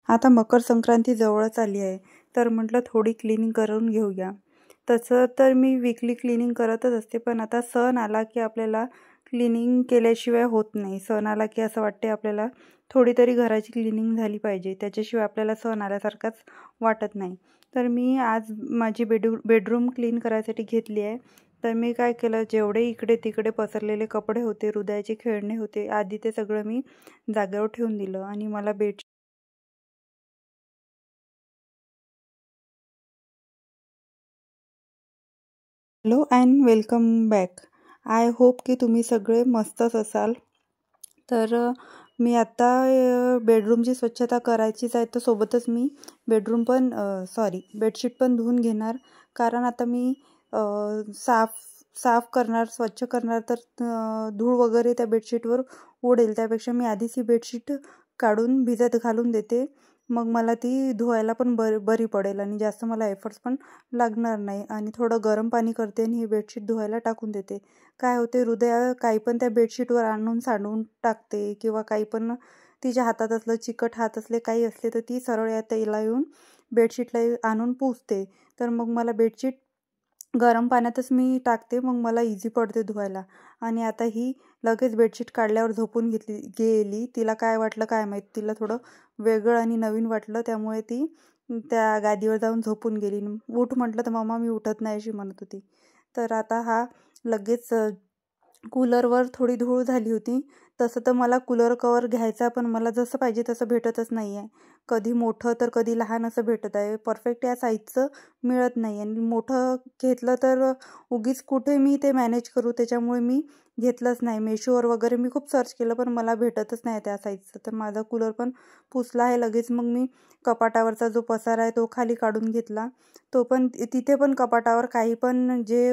आता मकर संक्रांती जवळच आली आहे, तर म्हटलं थोडी क्लिनिंग करून घेऊया। तसं तर मी वीकली क्लिनिंग करतच असते, पण आता सण आला की आपल्याला क्लिनिंग केल्याशिवाय होत नाही। सण आला की असं वाटते आपल्याला थोडी तरी घराची क्लिनिंग झाली पाहिजे, त्याच्याशिवाय आपल्याला सण आल्यासारखाच वाटत नाही। तर मी आज माझी बेडरूम क्लीन करायसाठी घेतली आहे। तर मी काय केलं, जेवढे इकडे तिकडे पसरलेले कपडे होते, हृदयाचे खेळणे होते, आधी ते सगळं मी जागेवर ठेवून दिलं आणि मला hello and welcome back. I hope की तुम्ही सगळे मस्तच असाल। तर मी आता बेडरूमची स्वच्छता करायचीच आहे, तर सोबतच मी बेडशीट पण धुवून घेणार। कारण आता मी साफ करणार, स्वच्छ करणार, तर धूळ वगैरे त्या बेडशीटवर उडेल। त्यापेक्षा मी आधीच ही बेडशीट काढून भिजत घालून देते, मग मला ती धुवायला पण बरी पडेल आणि जास्त मला एफर्ट्स पण लागणार नाही। आणि थोडं गरम पाणी करते आणि ही बेडशीट धुवायला टाकून देते। काय होते, हृदया काही पण त्या बेडशीटवर आणून सांडून टाकते, किंवा काही पण तिच्या हातात असलं, चिकट हात असले, काही असले, तर ती सरळ या तेला येऊन बेडशीटला आणून पुसते। तर मग मला बेडशीट गरम पाण्यातच मी टाकते, मग मला इझी पडते धुवायला। आणि आता ही लगेच बेडशीट काढल्यावर झोपून गेली। तिला काय वाटलं काय माहीत, तिला थोडं वेगळं आणि नवीन वाटलं, त्यामुळे ती त्या गादीवर जाऊन झोपून गेली। उठ म्हटलं तर मम्मा मी उठत नाही अशी म्हणत होती। तर आता हा लगेच कूलरवर थोडी धूळ झाली होती। तसं तर मला कूलर कवर घ्यायचा, पण मला जसं पाहिजे तसं भेटतच नाही आहे। कधी मोठं तर कधी लहान असं भेटत आहे, परफेक्ट या साईजचं मिळत नाही। आणि मोठं घेतलं तर उगीच कुठे मी ते मॅनेज करू, त्याच्यामुळे मी घेतलंच नाही। मेशोवर वगैरे मी खूप सर्च केलं, पण मला भेटतच नाही त्या साईजचं। तर माझा कूलर पण पुसला आहे लगेच। मग मी कपाटावरचा जो पसारा आहे तो खाली काढून घेतला। तो पण तिथे पण कपाटावर काही पण जे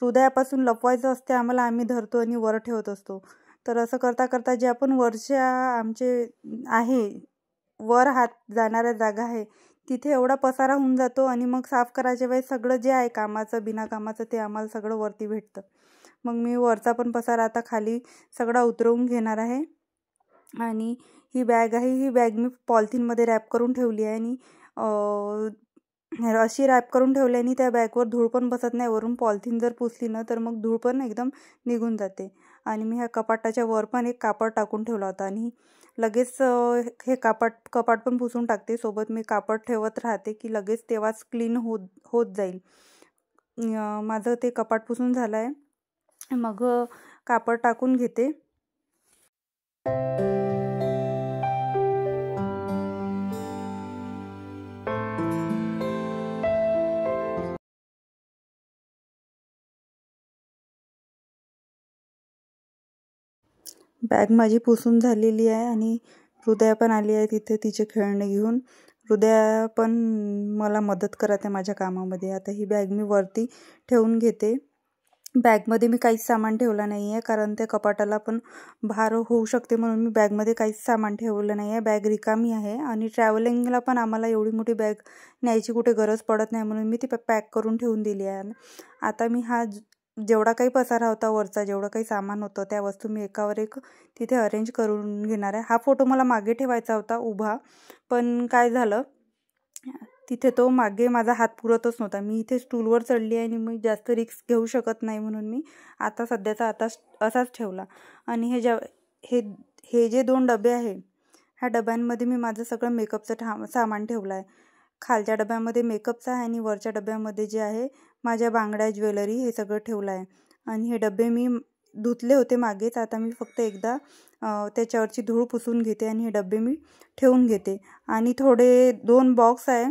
हृदयापासून लपवायचं असते आम्हाला, आम्ही धरतो आणि वर ठेवत असतो। तर असं करता करता जे आपण वरच्या आमचे आहे, वर हात जाणाऱ्या जागा आहे, तिथे एवढा पसारा होऊन जातो, आणि मग साफ करायच्या वेळेस सगळं जे आहे कामाचं बिना कामाचं ते आम्हाला सगळं वरती भेटतं। मग मी वरचा पण पसारा आता खाली सगळा उतरवून घेणार आहे। आणि ही बॅग आहे, ही बॅग मी पॉलिथिनमध्ये रॅप करून ठेवली आहे। आणि अशी रॅप करून ठेवल्याने त्या बॅगवर धूळ पण बसत नाही। वरून पॉलिथिन जर पुसली ना, तर मग धूळ पण एकदम निघून जाते। आणि मी ह्या कपाटाच्या वर पण एक कापड टाकून ठेवला होता, आणि लगेच हे कपाट पण पुसून टाकते। सोबत मी कापड ठेवत राहते की लगेच तेव्हाच क्लीन होत जाईल। माझं ते कपाट पुसून झालं आहे, मग कापड टाकून घेते। बॅग माझी पुसून झालेली आहे, आणि हृदया पण आली आहे तिथे तिचे खेळणे घेऊन। हृदया पण मला मदत करत आहे माझ्या कामामध्ये। आता ही बॅग मी वरती ठेवून घेते। बॅगमध्ये मी काहीच सामान ठेवलं नाही आहे, कारण त्या कपाटाला पण भार होऊ शकते, म्हणून मी बॅगमध्ये काहीच सामान ठेवलं नाही आहे। बॅग रिकामी आहे, आणि ट्रॅव्हलिंगला पण आम्हाला एवढी मोठी बॅग न्यायची कुठे गरज पडत नाही, म्हणून मी ती पॅक करून ठेवून दिली आहे। आता मी जेवढा काही पसारा होता वरचा, जेवढं काही सामान होतं, त्या वस्तू मी एकावर एक तिथे अरेंज करून घेणार आहे। हा फोटो मला मागे ठेवायचा होता उभा, पण काय झालं, तिथे तो मागे माझा हात पुरतच नव्हता। मी इथे स्टूलवर चढली आहे, आणि मी जास्त रिस्क घेऊ शकत नाही, म्हणून मी आता सध्याचा असाच ठेवला। आणि हे जे 2 डबे आहे, ह्या डब्यांमध्ये मी माझं सगळं मेकअपचं सामान ठेवलं आहे। खालच्या डब्यामध्ये मेकअपचं आहे, आणि वरच्या डब्यामध्ये जे आहे माझ्या बांगड्या, ज्वेलरी, हे सगळं ठेवलं आहे। आणि हे डबे मी धुतले होते मागेच, आता मी फक्त एकदा त्याच्यावरची धूळ पुसून घेते, आणि हे डबे मी ठेवून घेते। आणि थोडे 2 बॉक्स आहे,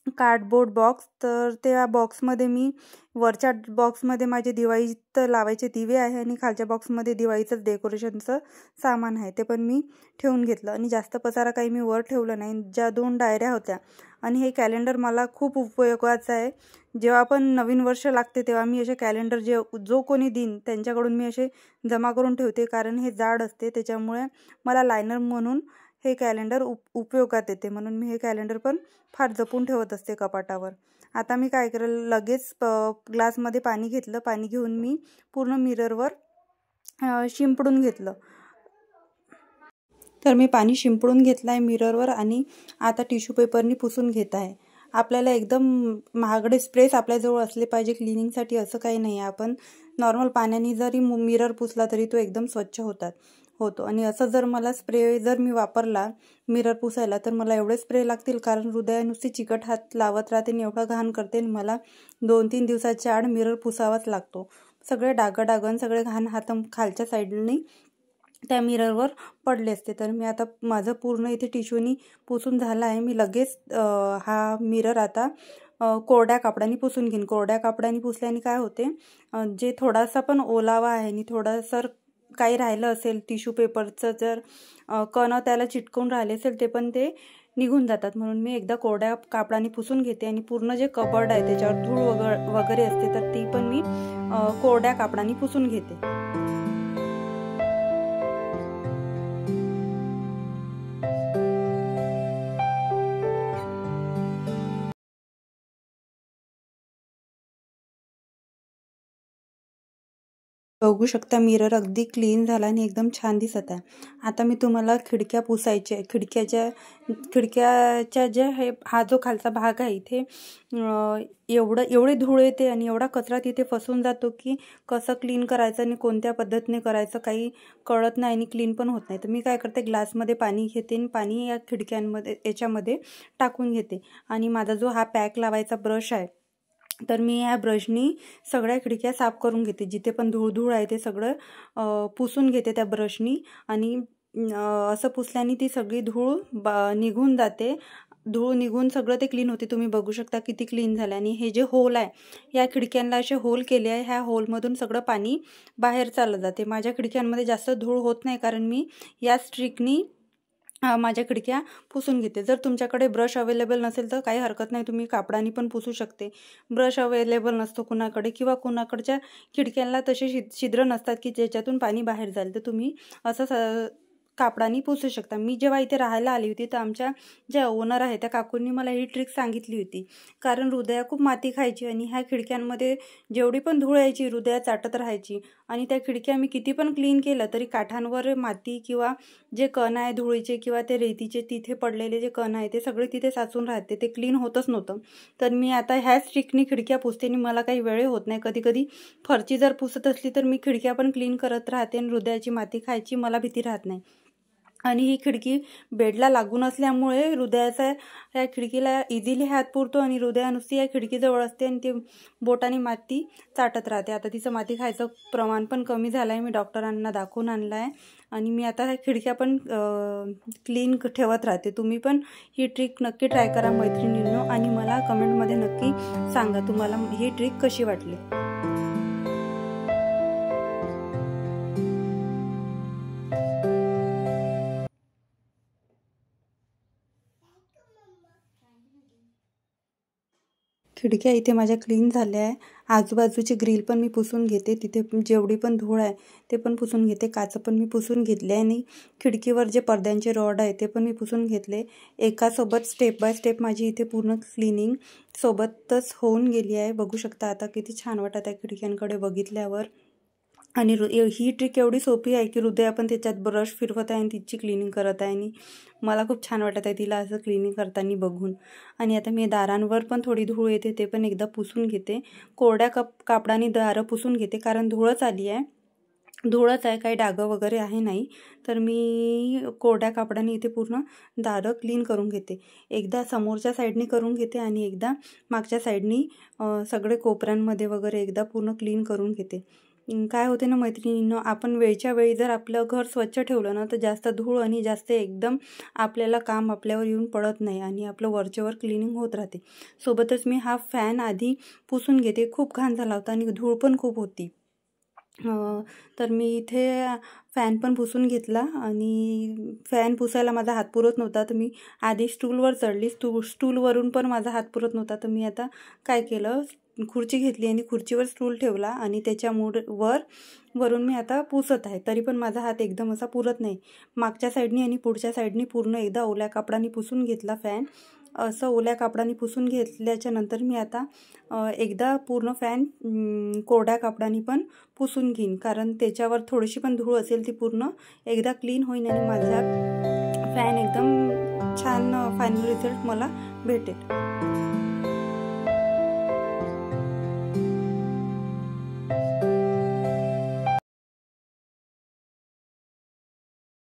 कार्डबोर्ड बॉक्स, तर त्या बॉक्समध्ये मी वरच्या बॉक्समध्ये माझे दिवाळीत लावायचे दिवे आहे, आणि खालच्या बॉक्समध्ये दिवाळीचं डेकोरेशनचं सामान आहे, ते पण मी ठेवून घेतलं। आणि जास्त पसारा काही मी वर ठेवलं नाही। ज्या 2 डायऱ्या होत्या, आणि हे कॅलेंडर मला खूप उपयोगाचं आहे। जेव्हा पण नवीन वर्ष लागते तेव्हा मी असे कॅलेंडर जो कोणी देईन त्यांच्याकडून मी असे जमा करून ठेवते, कारण हे जाड असते, त्याच्यामुळे मला लायनर म्हणून हे कॅलेंडर उपयोगात येते, म्हणून मी हे कॅलेंडर पण फार जपून ठेवत असते कपाटावर। आता मी काय करेल, लगेच ग्लासमध्ये पाणी घेतलं, पाणी घेऊन मी पूर्ण मिररवर शिंपडून घेतलं। तर मी पाणी शिंपडून घेतलं आहे मिररवर आणि आता टिश्यू पेपरनी पुसून घेत आहे. आपल्याला एकदम महागडे स्प्रेस आपल्याजवळ असले पाहिजे क्लिनिंगसाठी असं काही नाही. आपण नॉर्मल पाण्याने जरी मिरर पुसला तरी तो एकदम स्वच्छ होतो. आणि असं जर मला स्प्रे जर मी वापरला मिरर पुसायला तर मला एवढे स्प्रे लागतील, कारण हृदया नुसती चिकट हात लावत राहते आणि एवढा घाण करते आणि मला 2-3 दिवसाच्या आड मिरर पुसावाच लागतो. सगळे डागं सगळे घाण हात खालच्या साईडनी त्या मिररवर पडले असते. तर मी आता माझं पूर्ण इथे टिश्यूनी पुसून झालं आहे. मी लगेच हा मिरर आता कोरड्या कापडाने पुसून घेईन. कोरड्या कापडाने पुसल्याने काय होते, जे थोडासा पण ओलावा आहे आणि थोडंसं काही राहिलं असेल टिश्यू पेपरचं जर कण त्याला चिटकून राहिले असेल ते पण ते निघून जातात. म्हणून मी एकदा कोरड्या कापडाने पुसून घेते आणि पूर्ण जे कबर्ड आहे त्याच्यावर धूळ वगैरे असते तर ती पण मी कोरड्या कापडाने पुसून घेते. बघू शकता मिरर अगदी क्लीन झाला आणि एकदम छान दिसत आहे. आता मी तुम्हाला खिडक्या पुसायच्या, खिडक्याच्या जे हा जो खालचा भाग आहे इथे एवढी धूळ येते आणि एवढा कचरा तिथे फसून जातो की कसं क्लीन करायचं आणि कोणत्या पद्धतीने करायचं काही कळत नाही आणि क्लीन पण होत नाही. तर मी काय करते, ग्लासमध्ये पाणी घेते आणि पाणी या खिडक्यांमध्ये याच्यामध्ये टाकून घेते आणि माझा जो हा पॅक लावायचा ब्रश आहे तर मी या ब्रशनी सगळ्या खिडक्या साफ करून घेते. जिथे पण धूळ आहे ते सगळं पुसून घेते त्या ब्रशनी आणि असं पुसल्याने ती सगळी धूळ निघून जाते. धूळ निघून सगळं ते क्लीन होते. तुम्ही बघू शकता किती क्लीन झालं. आणि हे जे होल आहे या खिडक्यांना असे होल केले आहे, ह्या होलमधून सगळं पाणी बाहेर चाललं जाते. माझ्या खिडक्यांमध्ये जास्त धूळ होत नाही कारण मी या स्ट्रिकनी माझ्या खिडक्या पुसून घेते. जर तुमच्याकडे ब्रश अवेलेबल नसेल तर काही हरकत नाही, तुम्ही कापडाने पण पुसू शकते. ब्रश अवेलेबल नसतो कुणाकडे किंवा कुणाकडच्या खिडक्यांना तसे छिद्र नसतात की ज्याच्यातून पाणी बाहेर जाईल, तर तुम्ही असं कापडाने पुसू शकता. मी जेव्हा इथे राहायला आली होती तर आमच्या ज्या ओनर आहे त्या काकूंनी मला ही ट्रिक सांगितली होती, कारण हृदया खूप माती खायची आणि ह्या खिडक्यांमध्ये जेवढी पण धूळ यायची हृदया चाटत राहायची आणि त्या खिडक्या मी किती पण क्लीन केलं तरी काठांवर माती किंवा जे कण आहे धुळीचे किंवा ते रेतीचे तिथे पडलेले जे कण आहे ते सगळे तिथे साचून राहते, ते क्लीन होतच नव्हतं. तर मी आता ह्याच ट्रिकनी खिडक्या पुसते आणि मला काही वेळ होत नाही. कधी फरची जर पुसत असली तर मी खिडक्या पण क्लीन करत राहते आणि हृदयाची माती खायची मला भीती राहत नाही. आणि ही खिडकी बेडला लागून असल्यामुळे हृदयाचा या खिडकीला इझिली हात पुरतो आणि हृदया नुसती या खिडकीजवळ असते आणि ते बोटाने माती चाटत राहते. आता तिचं माती खायचं प्रमाण पण कमी झालं आहे. मी डॉक्टरांना दाखवून आणलं आहे आणि मी आता ह्या खिडक्या पण क्लीन ठेवत राहते. तुम्ही पण ही ट्रिक नक्की ट्राय करा मैत्रिणींनो आणि मला कमेंटमध्ये नक्की सांगा तुम्हाला ही ट्रिक कशी वाटली. खिडक्या इथे माझ्या क्लीन झाल्या आहे. आजूबाजूची ग्रिल पण मी पुसून घेते, तिथे जेवढी पण धूळ आहे ते पण पुसून घेते. काच पण मी पुसून घेतले आणि खिडकीवर जे पडद्यांचे रॉड आहे ते पण मी पुसून घेतले. एकासोबत स्टेप बाय स्टेप माझी इथे पूर्ण क्लिनिंग सोबतच होऊन गेली आहे. बघू शकता आता किती छान वाटत आहे खिडक्यांकडे बघितल्यावर. आणि ही ट्रिक एवढी सोपी आहे की हृदया पण त्याच्यात ब्रश फिरवत आहे आणि तिची क्लिनिंग करत आहे आणि मला खूप छान वाटत आहे तिला असं क्लिनिंग करताना बघून. आणि आता मी दारांवर पण थोडी धूळ येते ते पण एकदा पुसून घेते. कोरड्या कापडाने दारं पुसून घेते कारण धूळच आली आहे. धूळच आहे, काही डागं वगैरे आहे नाही. तर मी कोरड्या कापडाने इथे पूर्ण दारं क्लीन करून घेते. एकदा समोरच्या साईडनी करून घेते आणि एकदा मागच्या साईडनी सगळे कोपऱ्यांमध्ये वगैरे एकदा पूर्ण क्लीन करून घेते. काय होते ना मैत्रिणींनो, आपण वेळच्या वेळी जर आपलं घर स्वच्छ ठेवलं ना तर जास्त धूळ आणि जास्त एकदम आपल्याला काम आपल्यावर येऊन पडत नाही आणि आपलं वरचेवर क्लिनिंग होत राहते. सोबतच मी हा फॅन आधी पुसून घेते. खूप घाण झाला होता आणि धूळ पण खूप होती. तर मी इथे फॅन पण पुसून घेतला आणि फॅन पुसायला माझा हात पुरत नव्हता तर मी आधी स्टूलवर चढली. स्टूलवरून पण माझा हात पुरत नव्हता तर मी आता काय केलं, खुर्ची घेतली आणि खुर्चीवर स्टूल ठेवला आणि त्याच्या वरून मी आता पुसत आहे. तरी पण माझा हात एकदम असा पुरत नाही. मागच्या साईडनी आणि पुढच्या साईडनी पूर्ण एकदा ओल्या कापडाने पुसून घेतला फॅन असं ओल्या कापडाने पुसून घेतल्याच्या नंतर मी आता एकदा पूर्ण फॅन कोरड्या कापडाने पण पुसून घेईन, कारण त्याच्यावर थोडीशी पण धूळ असेल ती पूर्ण एकदा क्लीन होईन आणि माझा फॅन एकदम छान फायनल रिझल्ट मला भेटेल.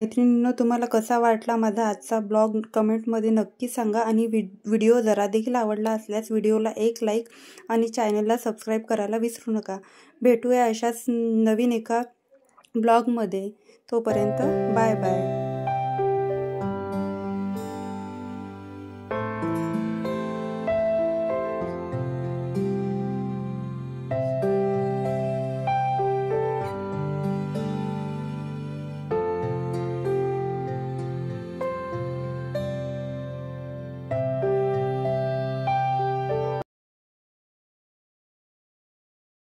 मैत्रिणींनो, तुम्हाला कसा वाटला माझा आजचा ब्लॉग कमेंटमध्ये नक्की सांगा. आणि व्हिडिओ जरा देखील आवडला असल्यास व्हिडिओला एक लाईक आणि चॅनलला सबस्क्राईब करायला विसरू नका. भेटूया अशाच नवीन एका ब्लॉगमध्ये. तोपर्यंत बाय बाय.